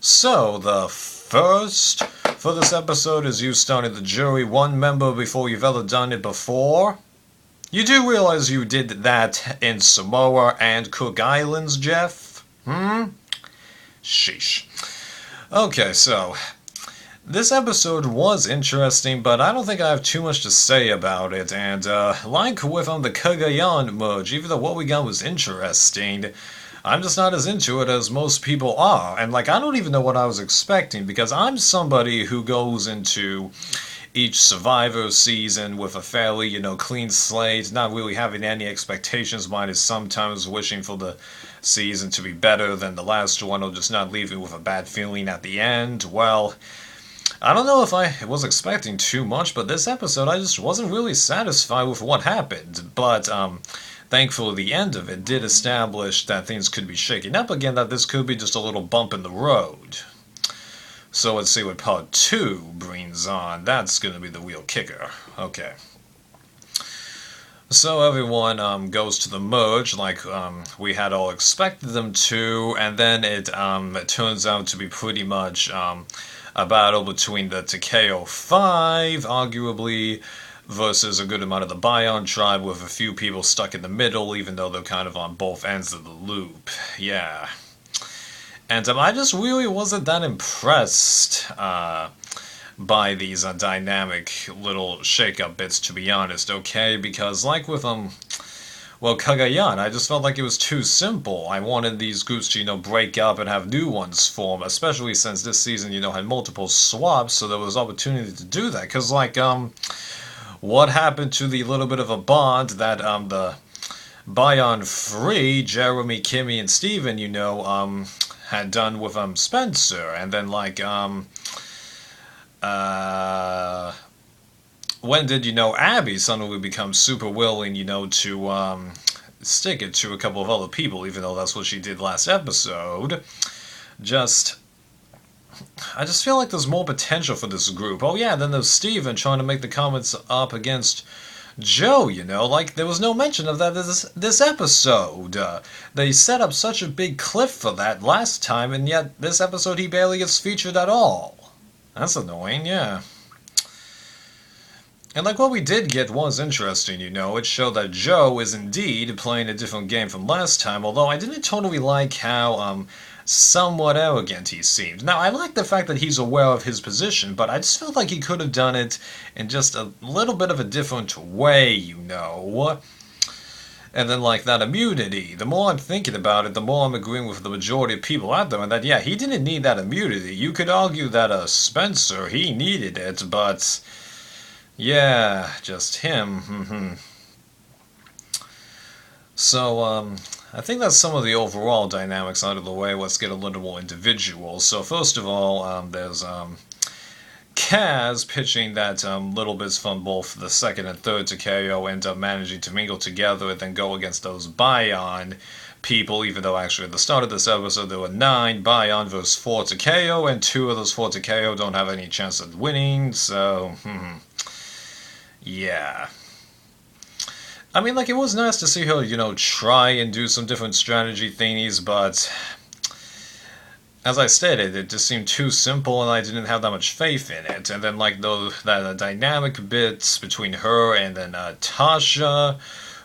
So, the first for this episode is you starting the jury one member before you've ever done it before. You do realize you did that in Samoa and Cook Islands, Jeff? Sheesh. Okay, so this episode was interesting, but I don't think I have too much to say about it. And like with the Cagayan merge, even though what we got was interesting, I'm just not as into it as most people are. And I don't even know what I was expecting because I'm somebody who goes into each Survivor season with a fairly, clean slate, not really having any expectations, minus sometimes wishing for the season to be better than the last one or just not leaving with a bad feeling at the end. Well, I don't know if I was expecting too much, but this episode I just wasn't really satisfied with what happened. But thankfully the end of it did establish that things could be shaking up again, that this could be just a little bump in the road. So let's see what part 2 brings on. That's going to be the real kicker. Okay. So everyone goes to the merge like we had all expected them to, and then it turns out to be pretty much a battle between the Takeo 5, arguably, versus a good amount of the Bion tribe, with a few people stuck in the middle, even though they're kind of on both ends of the loop. Yeah. And I just really wasn't that impressed by these dynamic little shake-up bits, to be honest, okay? Because like with, Cagayan, I just felt like it was too simple. I wanted these groups to, break up and have new ones form, especially since this season, had multiple swaps, so there was opportunity to do that. Because, what happened to the little bit of a bond that, the Bion Free, Jeremy, Kimmy, and Steven, had done with Spencer, and then when did Abby suddenly become super willing to stick it to a couple of other people, even though that's what she did last episode. I just feel like there's more potential for this group. Oh yeah, then there's Steven trying to make the comments up against Joe, there was no mention of that this episode. They set up such a big cliff for that last time, and yet this episode he barely gets featured at all. That's annoying, yeah. And what we did get was interesting, it showed that Joe is indeed playing a different game from last time, although I didn't totally like how, somewhat arrogant he seemed. Now, I like the fact that he's aware of his position, but I just felt like he could have done it in just a little bit of a different way, And then, that immunity, the more I'm thinking about it, the more I'm agreeing with the majority of people out there, and that, yeah, he didn't need that immunity. You could argue that, Spencer, he needed it, but, yeah, just him, So, I think that's some of the overall dynamics out of the way. Let's get a little more individual. So first of all, there's Kaz pitching that little bits from both the second and third Takeo end up managing to mingle together and then go against those Bion people, even though actually at the start of this episode there were 9 Bion versus 4 Takeo, and 2 of those 4 Takeo don't have any chance of winning, so, yeah. I mean, it was nice to see her, try and do some different strategy thingies, but as I stated, it just seemed too simple and I didn't have that much faith in it. And then, that dynamic bits between her and then Tasha,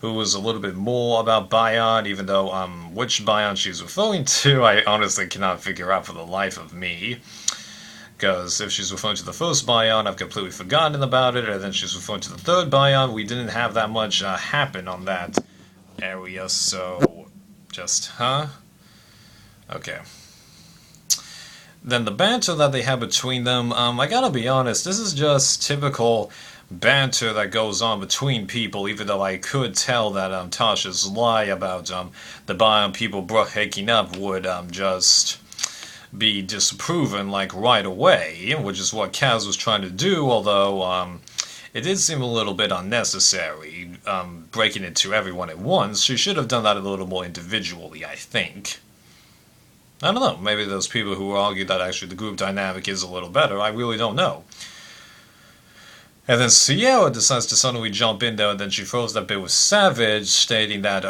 who was a little bit more about Bion, even though, which Bion she's referring to, I honestly cannot figure out for the life of me. Because if she's referring to the first Bion, I've completely forgotten about it, and then she's referring to the third Bion, we didn't have that much happen on that area, so just, Okay. Then the banter that they have between them, I gotta be honest, this is just typical banter that goes on between people, even though I could tell that Tasha's lie about the Bion people breaking up would just be disproven right away, which is what Kaz was trying to do, although it did seem a little bit unnecessary, breaking it to everyone at once. She should have done that a little more individually, I think. I don't know, maybe those people who argue that actually the group dynamic is a little better, I really don't know. And then Sierra decides to suddenly jump in there, and then she throws that bit with Savage, stating that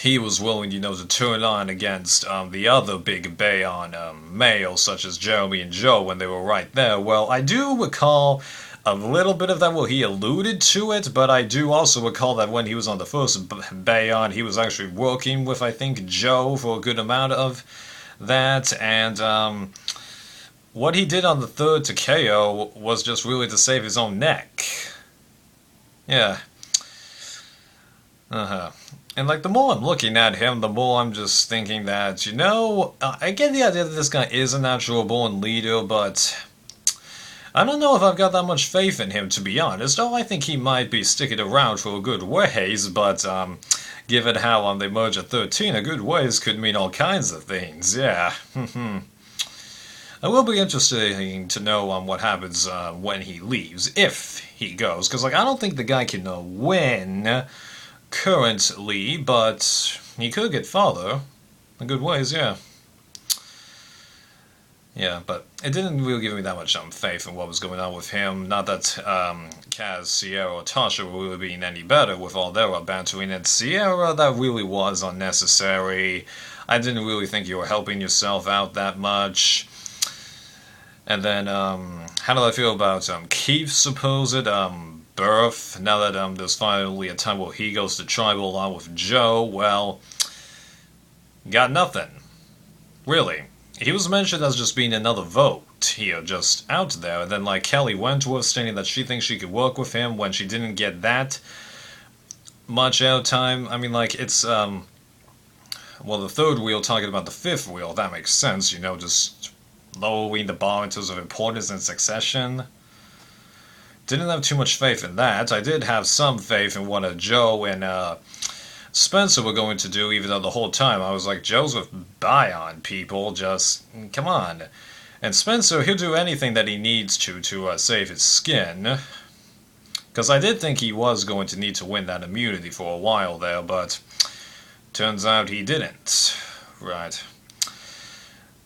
he was willing, to turn on against the other big Bayon males, such as Jeremy and Joe, when they were right there. Well, I do recall a little bit of that. Well, he alluded to it, but I do also recall that when he was on the first Bayon, he was actually working with, I think, Joe for a good amount of that, and what he did on the third to KO was just really to save his own neck. Yeah. Uh-huh. And like the more I'm looking at him, the more I'm just thinking that, I get the idea that this guy is a natural born leader, but I don't know if I've got that much faith in him, to be honest. Oh, I think he might be sticking around for a good ways, but given how they merge at 13, a good ways could mean all kinds of things, yeah. It will be interesting to know what happens when he leaves, if he goes, because I don't think the guy can win currently, but he could get farther. In good ways, yeah. Yeah, but it didn't really give me that much faith in what was going on with him. Not that Kaz, Sierra, or Tasha were really being any better with all their bantering. And Sierra, that really was unnecessary. I didn't really think you were helping yourself out that much. And then, how did I feel about Keith's supposed birth? Now that there's finally a time where he goes to tribal along with Joe, well, got nothing. Really. He was mentioned as just being another vote here, just out there. And then, Kelly Wentworth stating that she thinks she could work with him when she didn't get that much airtime. I mean, it's, well, the third wheel talking about the fifth wheel, that makes sense, just lowering the bar in terms of importance and succession. Didn't have too much faith in that. I did have some faith in what Joe and Spencer were going to do, even though the whole time I was like, Joe's with Bayon people, just, come on. And Spencer, he'll do anything that he needs to save his skin. Because I did think he was going to need to win that immunity for a while there, but turns out he didn't. Right.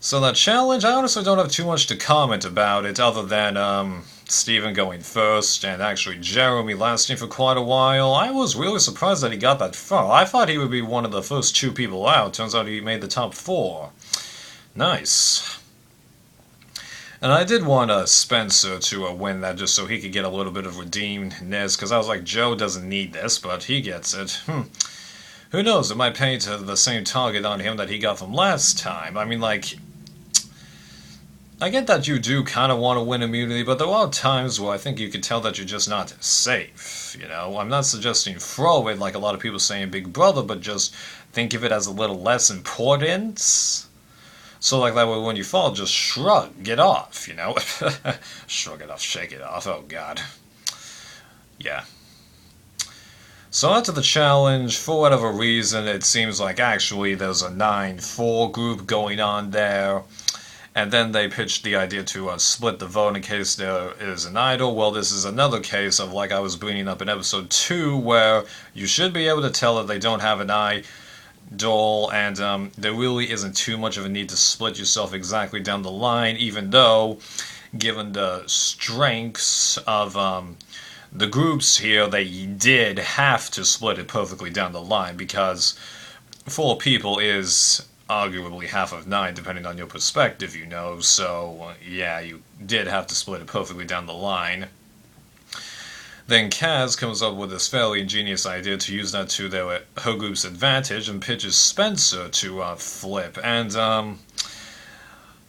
So that challenge, I honestly don't have too much to comment about it, other than Steven going first, and actually Jeremy lasting for quite a while. I was really surprised that he got that far. I thought he would be one of the first 2 people out. Turns out he made the top 4. Nice. And I did want Spencer to win that just so he could get a little bit of redeemedness, because I was like, Joe doesn't need this, but he gets it. Who knows, it might paint the same target on him that he got from last time. I mean, I get that you do kind of want to win immunity, but there are times where I think you can tell that you're just not safe, I'm not suggesting throw it like a lot of people say in Big Brother, but just think of it as a little less important. So that way when you fall, just shrug, get off, Shrug it off, shake it off, oh god. Yeah. So after the challenge, for whatever reason, it seems like actually there's a 9-4 group going on there. And then they pitched the idea to split the vote in case there is an idol. Well, this is another case of, like I was bringing up in episode 2, where you should be able to tell that they don't have an idol, and there really isn't too much of a need to split yourself exactly down the line, even though, given the strengths of the groups here, they did have to split it perfectly down the line, because 4 people is arguably half of 9, depending on your perspective, so yeah, you did have to split it perfectly down the line. Then Kaz comes up with this fairly ingenious idea to use that to her group's advantage and pitches Spencer to flip, and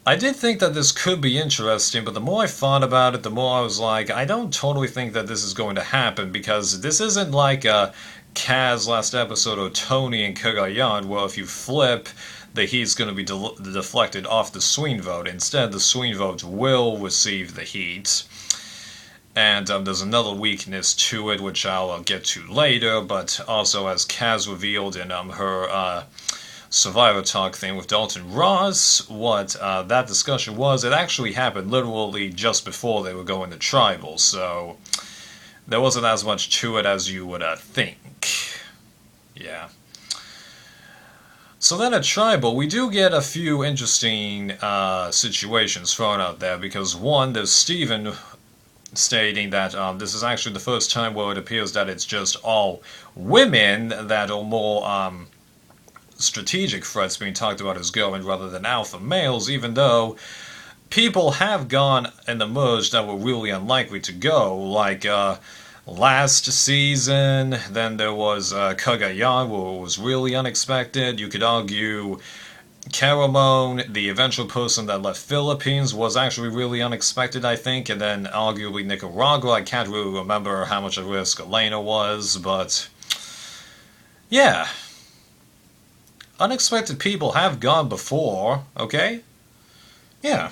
I did think that this could be interesting, but the more I thought about it, the more I was like, I don't totally think that this is going to happen, because this isn't like Kaz last episode or Tony and Kagayan, where if you flip, the heat's going to be deflected off the swing vote. Instead, the swing vote will receive the heat. And there's another weakness to it, which I'll get to later, but also as Kaz revealed in her Survivor Talk thing with Dalton Ross, what that discussion was, it actually happened literally just before they were going to tribal, so there wasn't as much to it as you would think. Yeah. So then at Tribal, we do get a few interesting situations thrown out there, because one, there's Steven stating that this is actually the first time where it appears that it's just all women that are more strategic threats being talked about as going rather than alpha males, even though people have gone in the merge that were really unlikely to go, like last season. Then there was Kagayan, where it was really unexpected. You could argue Caramon, the eventual person that left Philippines, was actually really unexpected, I think, and then arguably Nicaragua. I can't really remember how much of a risk Elena was, but yeah. Unexpected people have gone before, okay? Yeah.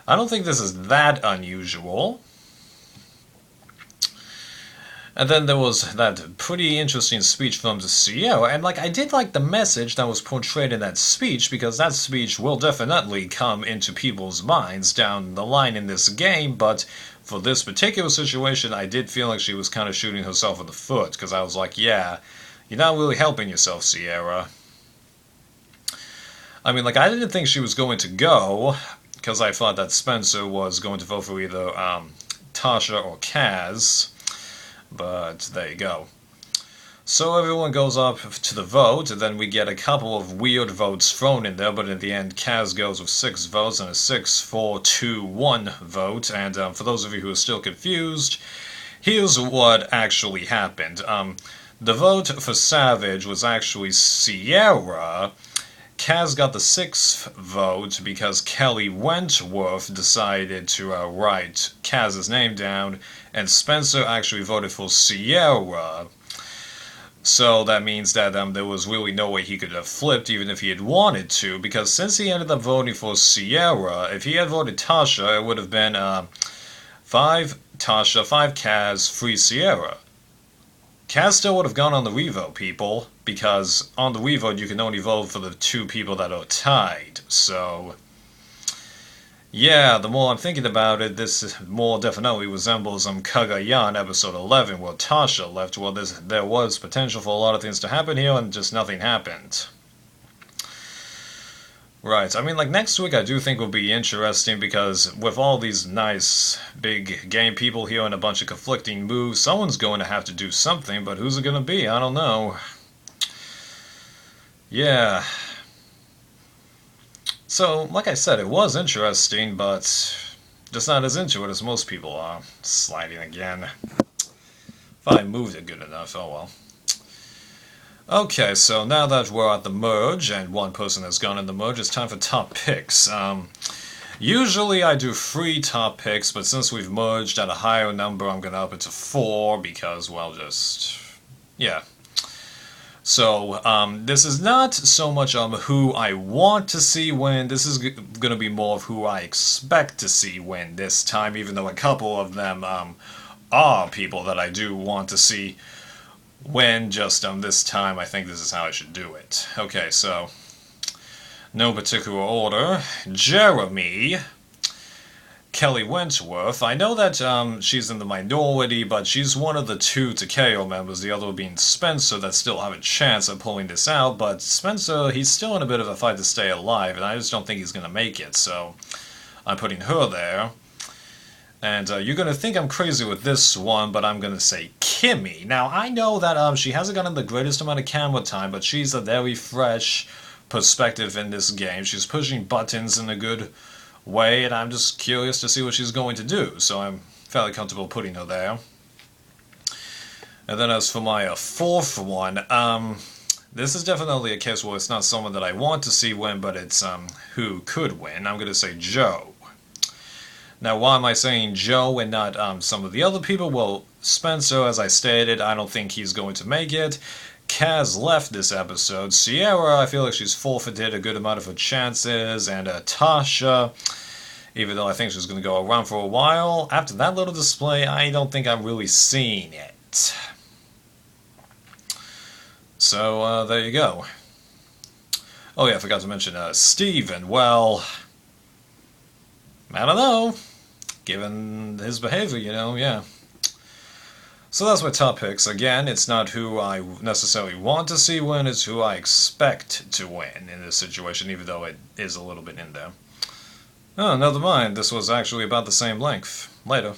I don't think this is that unusual. And then there was that pretty interesting speech from the CEO, and I did like the message that was portrayed in that speech, because that speech will definitely come into people's minds down the line in this game, but for this particular situation, I did feel like she was kind of shooting herself in the foot, because I was like, yeah, you're not really helping yourself, Sierra. I mean, I didn't think she was going to go, because I thought that Spencer was going to vote for either Tasha or Kaz. But there you go. So everyone goes up to the vote, and then we get a couple of weird votes thrown in there, but in the end, Kaz goes with 6 votes and a 6-4-2-1 vote. And for those of you who are still confused, here's what actually happened. The vote for Savage was actually Sierra. Kaz got the 6th vote because Kelly Wentworth decided to write Kaz's name down, and Spencer actually voted for Sierra. So that means that there was really no way he could have flipped even if he had wanted to, because since he ended up voting for Sierra, if he had voted Tasha, it would have been 5 Tasha, 5 Kaz, 3 Sierra. Kaz still would have gone on the revote, people, because on the revote you can only vote for the 2 people that are tied. So, yeah, the more I'm thinking about it, this more definitely resembles Kagayan episode 11, where Tasha left. Well, there was potential for a lot of things to happen here, and just nothing happened. Right, I mean, next week I do think will be interesting, because with all these nice, big game people here and a bunch of conflicting moves, someone's going to have to do something, but who's it going to be? I don't know. Yeah. So, like I said, it was interesting, but just not as into it as most people are. Sliding again. If I moved it good enough, oh well. Okay, so now that we're at the merge, and one person has gone in the merge, it's time for top picks. Usually I do 3 top picks, but since we've merged at a higher number, I'm going to up it to 4, because, well, just... yeah. So, this is not so much who I want to see win, this is going to be more of who I expect to see win this time, even though a couple of them are people that I do want to see win. Just this time I think this is how I should do it. Okay, so, no particular order. Jeremy, Kelly Wentworth. I know that she's in the minority, but she's one of the 2 Takeo members, the other being Spencer, that still have a chance of pulling this out, but Spencer, he's still in a bit of a fight to stay alive, and I just don't think he's going to make it, so I'm putting her there. And you're going to think I'm crazy with this one, but I'm going to say Kimmy. Now, I know that she hasn't gotten the greatest amount of camera time, but she's a very fresh perspective in this game. She's pushing buttons in a good way, and I'm just curious to see what she's going to do, so I'm fairly comfortable putting her there. And then as for my 4th one, this is definitely a case where it's not someone that I want to see win, but it's who could win. I'm going to say Joe. Now, why am I saying Joe and not some of the other people? Well, Spencer, as I stated, I don't think he's going to make it. Kaz left this episode. Sierra, I feel like she's forfeited a good amount of her chances. And Tasha, even though I think she's going to go around for a while, after that little display, I don't think I'm really seeing it. So, there you go. Oh yeah, I forgot to mention Steven. Well, I don't know. Given his behavior, yeah. So that's my top picks. Again, it's not who I necessarily want to see win, it's who I expect to win in this situation, even though it is a little bit in there. Oh, never mind. This was actually about the same length. Later.